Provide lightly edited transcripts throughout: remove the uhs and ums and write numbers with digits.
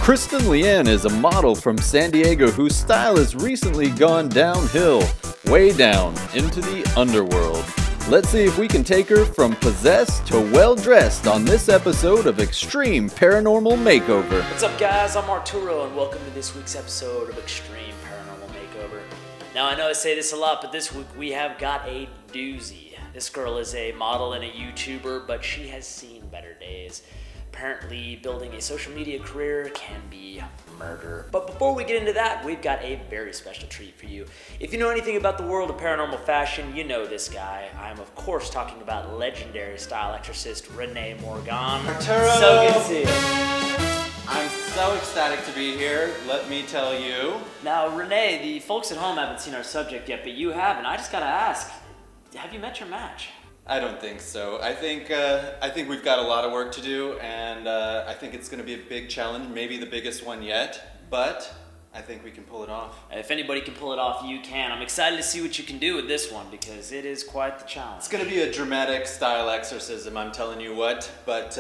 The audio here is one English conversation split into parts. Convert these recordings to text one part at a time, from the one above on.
KristenLeanne is a model from San Diego whose style has recently gone downhill, way down into the underworld. Let's see if we can take her from possessed to well-dressed on this episode of Extreme Paranormal Makeover. What's up guys, I'm Arturo and welcome to this week's episode of Extreme Paranormal Makeover. Now I know I say this a lot, but this week we have got a doozy. This girl is a model and a YouTuber, but she has seen better days. Apparently, building a social media career can be murder. But before we get into that, we've got a very special treat for you. If you know anything about the world of paranormal fashion, you know this guy. I'm of course talking about legendary style exorcist Renee Morgan. Arturo! So good to see you. I'm so ecstatic to be here, let me tell you. Now Renee, the folks at home haven't seen our subject yet, but you have, and I just gotta ask, have you met your match? I don't think so. I think we've got a lot of work to do, and I think it's going to be a big challenge, maybe the biggest one yet, but I think we can pull it off. If anybody can pull it off, you can. I'm excited to see what you can do with this one, because it is quite the challenge. It's going to be a dramatic style exorcism, I'm telling you what, but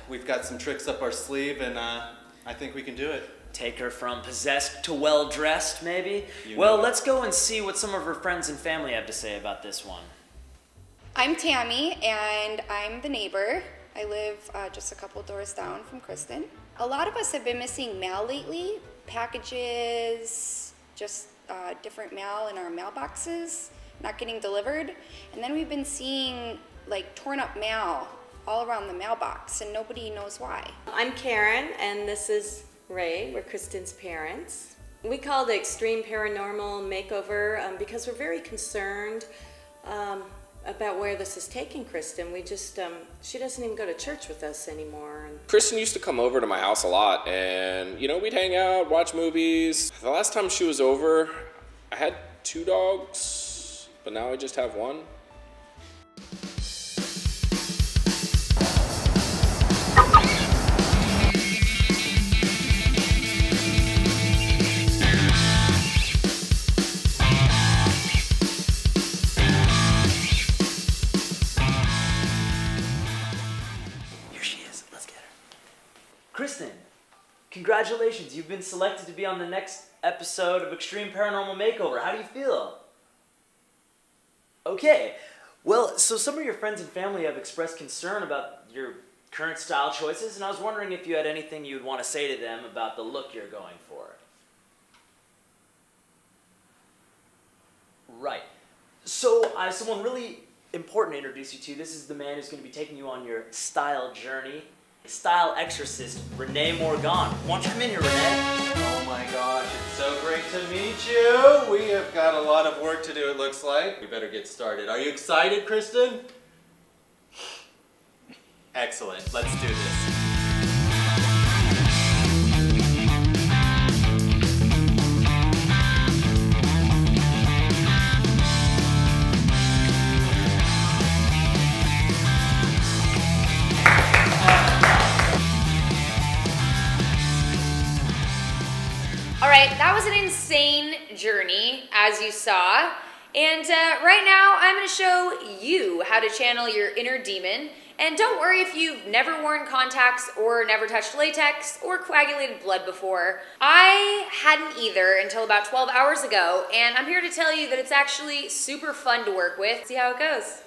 we've got some tricks up our sleeve, and I think we can do it. Take her from possessed to well-dressed, maybe? Well, let's go and see what some of her friends and family have to say about this one. I'm Tami, and I'm the neighbor. I live just a couple doors down from Kristen. A lot of us have been missing mail lately. Packages, just different mail in our mailboxes, not getting delivered. And then we've been seeing like torn up mail all around the mailbox, and nobody knows why. I'm Karen, and this is Ray. We're Kristen's parents. We call it Extreme Paranormal Makeover because we're very concerned about where this is taking Kristen. We just, she doesn't even go to church with us anymore. Kristen used to come over to my house a lot, and, you know, we'd hang out, watch movies. The last time she was over, I had 2 dogs, but now I just have 1. Kristen, congratulations, you've been selected to be on the next episode of Extreme Paranormal Makeover. How do you feel? Okay, well, so some of your friends and family have expressed concern about your current style choices, and I was wondering if you had anything you would want to say to them about the look you're going for. Right. So I have someone really important to introduce you to. This is the man who's going to be taking you on your style journey. Style exorcist Renee Morgan. Why don't you come in here, Renee? Oh my gosh, it's so great to meet you. We have got a lot of work to do, it looks like. We better get started. Are you excited, Kristen? Excellent, let's do this. All right, that was an insane journey, as you saw. And right now, I'm gonna show you how to channel your inner demon. And don't worry if you've never worn contacts or never touched latex or coagulated blood before. I hadn't either until about 12 hours ago, and I'm here to tell you that it's actually super fun to work with. See how it goes.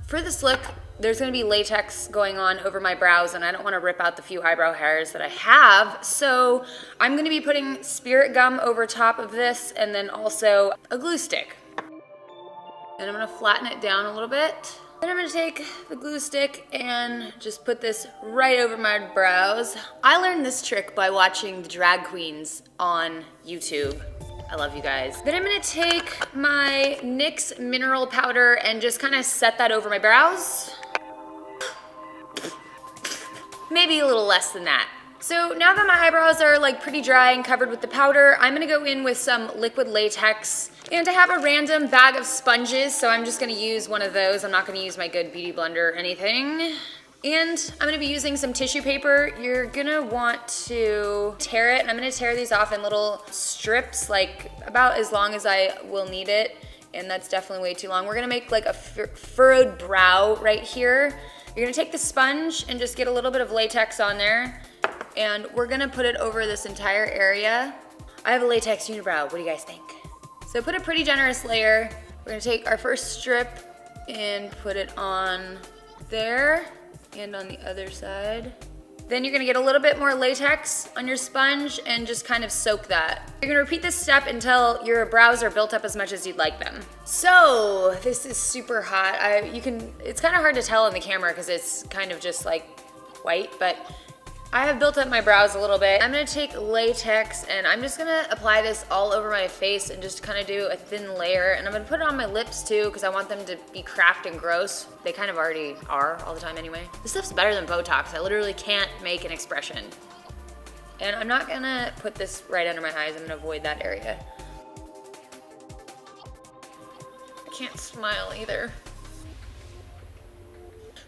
For this look, there's gonna be latex going on over my brows, and I don't wanna rip out the few eyebrow hairs that I have, so I'm gonna be putting spirit gum over top of this and then also a glue stick. And I'm gonna flatten it down a little bit. Then I'm gonna take the glue stick and just put this right over my brows. I learned this trick by watching the drag queens on YouTube. I love you guys. Then I'm gonna take my NYX mineral powder and just kind of set that over my brows. Maybe a little less than that. So now that my eyebrows are like pretty dry and covered with the powder, I'm gonna go in with some liquid latex. And I have a random bag of sponges, so I'm just gonna use one of those. I'm not gonna use my good beauty blender or anything. And I'm gonna be using some tissue paper. You're gonna want to tear it, and I'm gonna tear these off in little strips, like about as long as I will need it. And that's definitely way too long. We're gonna make like a furrowed brow right here. You're gonna take the sponge and just get a little bit of latex on there. and we're gonna put it over this entire area. I have a latex unibrow, what do you guys think? So put a pretty generous layer. We're gonna take our first strip and put it on there and on the other side. Then you're gonna get a little bit more latex on your sponge and just kind of soak that. You're gonna repeat this step until your brows are built up as much as you'd like them. So this is super hot. It's kind of hard to tell in the camera because it's kind of just like white, but I have built up my brows a little bit. I'm gonna take latex and I'm just gonna apply this all over my face and just kind of do a thin layer. And I'm gonna put it on my lips too because I want them to be cracked and gross. They kind of already are all the time anyway. This stuff's better than Botox. I literally can't make an expression. And I'm not gonna put this right under my eyes. I'm gonna avoid that area. I can't smile either.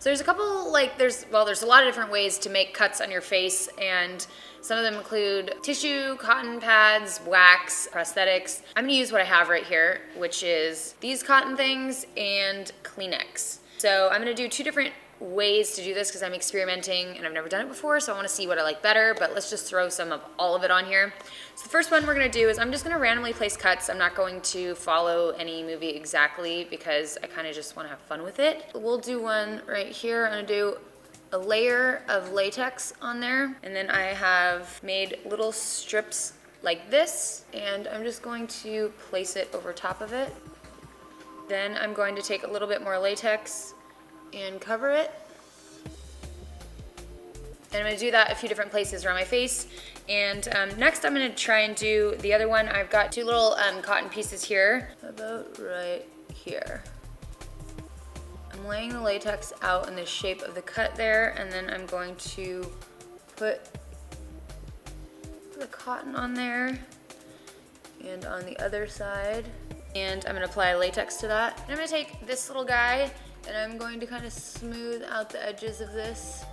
So there's a couple, there's a lot of different ways to make cuts on your face, and some of them include tissue, cotton pads, wax, prosthetics. I'm gonna use what I have right here, which is these cotton things and Kleenex. So I'm gonna do two different ways to do this because I'm experimenting and I've never done it before, so I wanna see what I like better, but let's just throw some of all of it on here. So the first one we're gonna do is I'm just gonna randomly place cuts. I'm not going to follow any movie exactly because I kinda just wanna have fun with it. We'll do one right here. I'm gonna do a layer of latex on there, and then I have made little strips like this, and I'm just going to place it over top of it. Then I'm going to take a little bit more latex and cover it. And I'm gonna do that a few different places around my face. And next I'm gonna try and do the other one. I've got two little cotton pieces here, about right here. I'm laying the latex out in the shape of the cut there, and then I'm going to put the cotton on there and on the other side. And I'm gonna apply latex to that. And I'm gonna take this little guy and I'm going to kind of smooth out the edges of this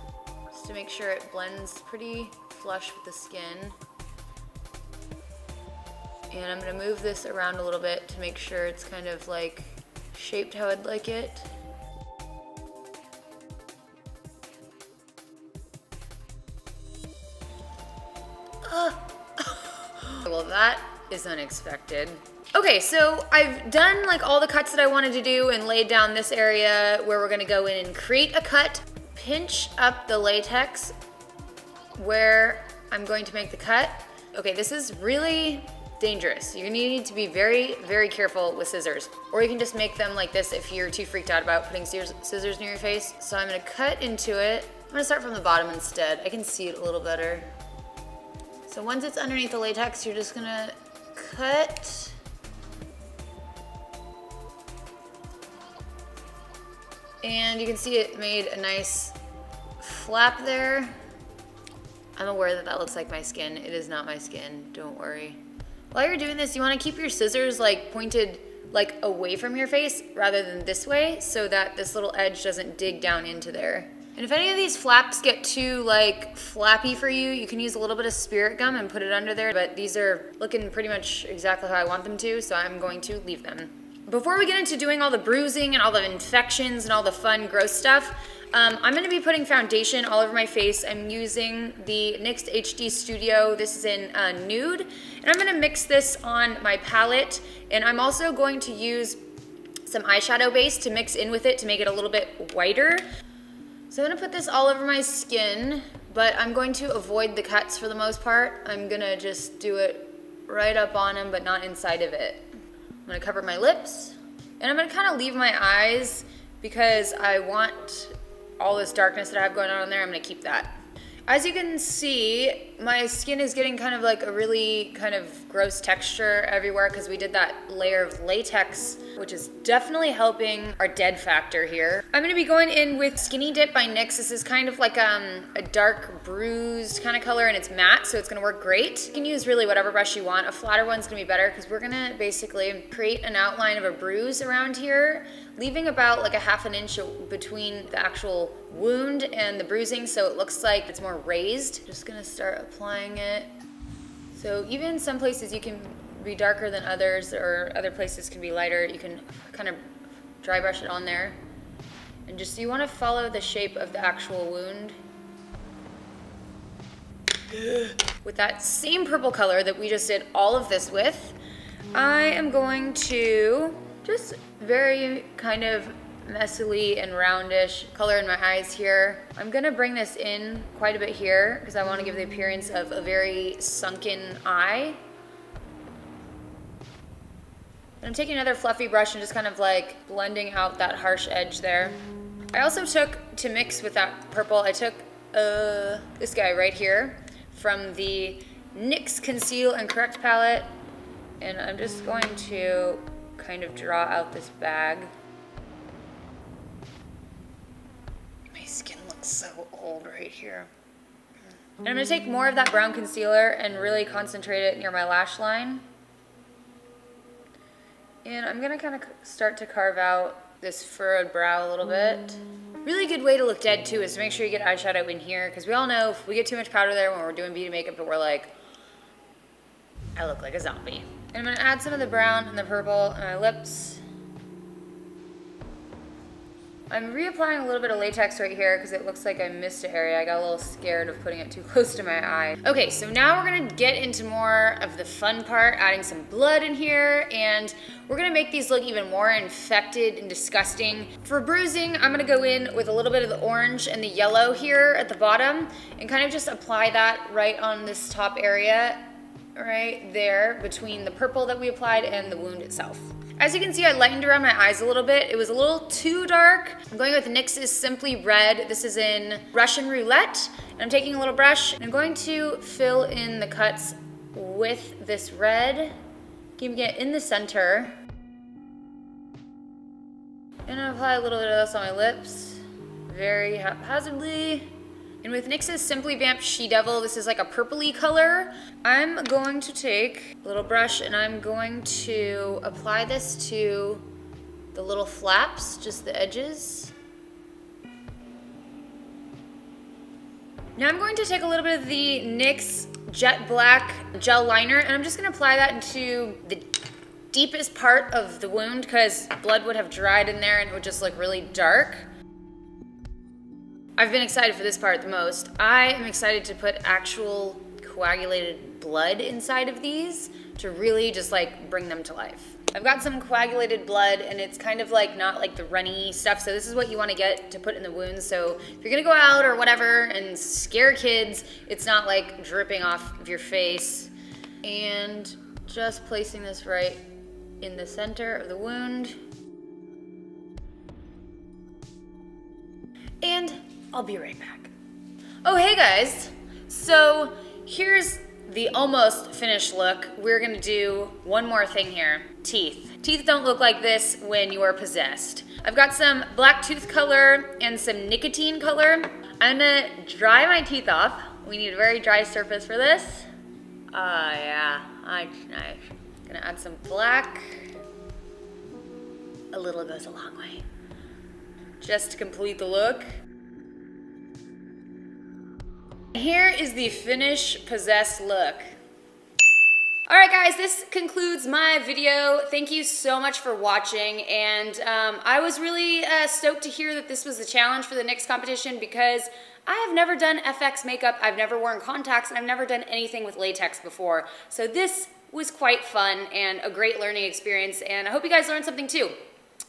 just to make sure it blends pretty flush with the skin. And I'm gonna move this around a little bit to make sure it's kind of like shaped how I'd like it. Well, that is unexpected. Okay, so I've done like all the cuts that I wanted to do and laid down this area where we're gonna go in and create a cut, pinch up the latex where I'm going to make the cut. Okay, this is really dangerous. You're gonna need to be very, very careful with scissors. Or you can just make them like this if you're too freaked out about putting scissors near your face. So I'm gonna cut into it. I'm gonna start from the bottom instead. I can see it a little better. So once it's underneath the latex, you're just gonna cut. And you can see it made a nice flap there. I'm aware that that looks like my skin. It is not my skin, don't worry. While you're doing this, you wanna keep your scissors like pointed like away from your face rather than this way so that this little edge doesn't dig down into there. And if any of these flaps get too like flappy for you, you can use a little bit of spirit gum and put it under there, but these are looking pretty much exactly how I want them to, so I'm going to leave them. Before we get into doing all the bruising and all the infections and all the fun, gross stuff, I'm gonna be putting foundation all over my face. I'm using the NYX HD Studio. This is in Nude. And I'm gonna mix this on my palette. And I'm also going to use some eyeshadow base to mix in with it to make it a little bit whiter. So I'm gonna put this all over my skin, but I'm going to avoid the cuts for the most part. I'm gonna just do it right up on them, but not inside of it. I'm gonna cover my lips, and I'm gonna kind of leave my eyes because I want all this darkness that I have going on in there. I'm gonna keep that. As you can see, my skin is getting kind of like a really kind of gross texture everywhere because we did that layer of latex, which is definitely helping our dead factor here. I'm gonna be going in with Skinny Dip by NYX. This is kind of like a dark bruised kind of color, and it's matte, so it's gonna work great. You can use really whatever brush you want. A flatter one's gonna be better because we're gonna basically create an outline of a bruise around here, leaving about like a ½ an inch between the actual wound and the bruising so it looks like it's more raised. Just gonna start applying it. So even some places you can be darker than others, or other places can be lighter. You can kind of dry brush it on there. And just, you wanna follow the shape of the actual wound. with that same purple color that we just did all of this with, I am going to just very kind of messily and roundish color in my eyes here. I'm gonna bring this in quite a bit here because I want to give the appearance of a very sunken eye. And I'm taking another fluffy brush and just kind of like blending out that harsh edge there. I also took, to mix with that purple, I took this guy right here from the NYX Conceal and Correct palette, and I'm just going to kind of draw out this bag. My skin looks so old right here. And I'm gonna take more of that brown concealer and really concentrate it near my lash line. And I'm gonna kind of start to carve out this furrowed brow a little bit. Really good way to look dead too is to make sure you get eyeshadow in here, because we all know if we get too much powder there when we're doing beauty makeup, but we're like, I look like a zombie. And I'm gonna add some of the brown and the purple on my lips. I'm reapplying a little bit of latex right here because it looks like I missed an area. I got a little scared of putting it too close to my eye. Okay, so now we're gonna get into more of the fun part, adding some blood in here, and we're gonna make these look even more infected and disgusting. For bruising, I'm gonna go in with a little bit of the orange and the yellow here at the bottom and kind of just apply that right on this top area, right there between the purple that we applied and the wound itself. As you can see, I lightened around my eyes a little bit. It was a little too dark. I'm going with NYX's Simply Red. This is in Russian Roulette. And I'm taking a little brush and I'm going to fill in the cuts with this red, keeping it in the center. And I'll apply a little bit of this on my lips, very haphazardly. And with NYX's Simply Vamp She Devil, this is like a purpley color. I'm going to take a little brush and I'm going to apply this to the little flaps, just the edges. Now I'm going to take a little bit of the NYX Jet Black Gel Liner and I'm just gonna apply that into the deepest part of the wound because blood would have dried in there and it would just look really dark. I've been excited for this part the most. I am excited to put actual coagulated blood inside of these to really just like bring them to life. I've got some coagulated blood and it's kind of like not like the runny stuff, so this is what you want to get to put in the wounds. So if you're gonna go out or whatever and scare kids, it's not like dripping off of your face. And just placing this right in the center of the wound. And I'll be right back. Oh, hey guys. So here's the almost finished look. We're gonna do one more thing here. Teeth. Teeth don't look like this when you are possessed. I've got some black tooth color and some nicotine color. I'm gonna dry my teeth off. We need a very dry surface for this. Yeah, I'm gonna add some black. A little goes a long way. Just to complete the look. Here is the finished possessed look. All right guys, this concludes my video. Thank you so much for watching, and I was really stoked to hear that this was the challenge for the NYX competition because I have never done FX makeup, I've never worn contacts, and I've never done anything with latex before. So this was quite fun and a great learning experience, and I hope you guys learned something too.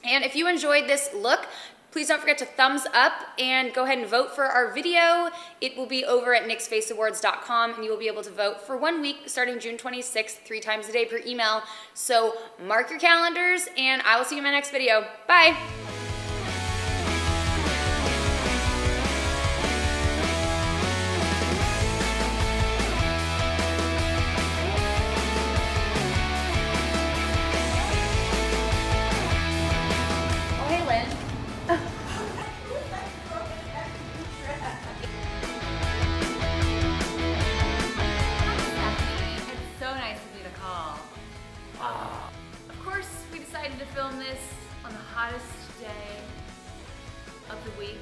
And if you enjoyed this look, please don't forget to thumbs up and go ahead and vote for our video. It will be over at NYXFaceAwards.com and you will be able to vote for 1 week starting June 26th, 3 times a day per email. So mark your calendars and I will see you in my next video. Bye. To film this on the hottest day of the week.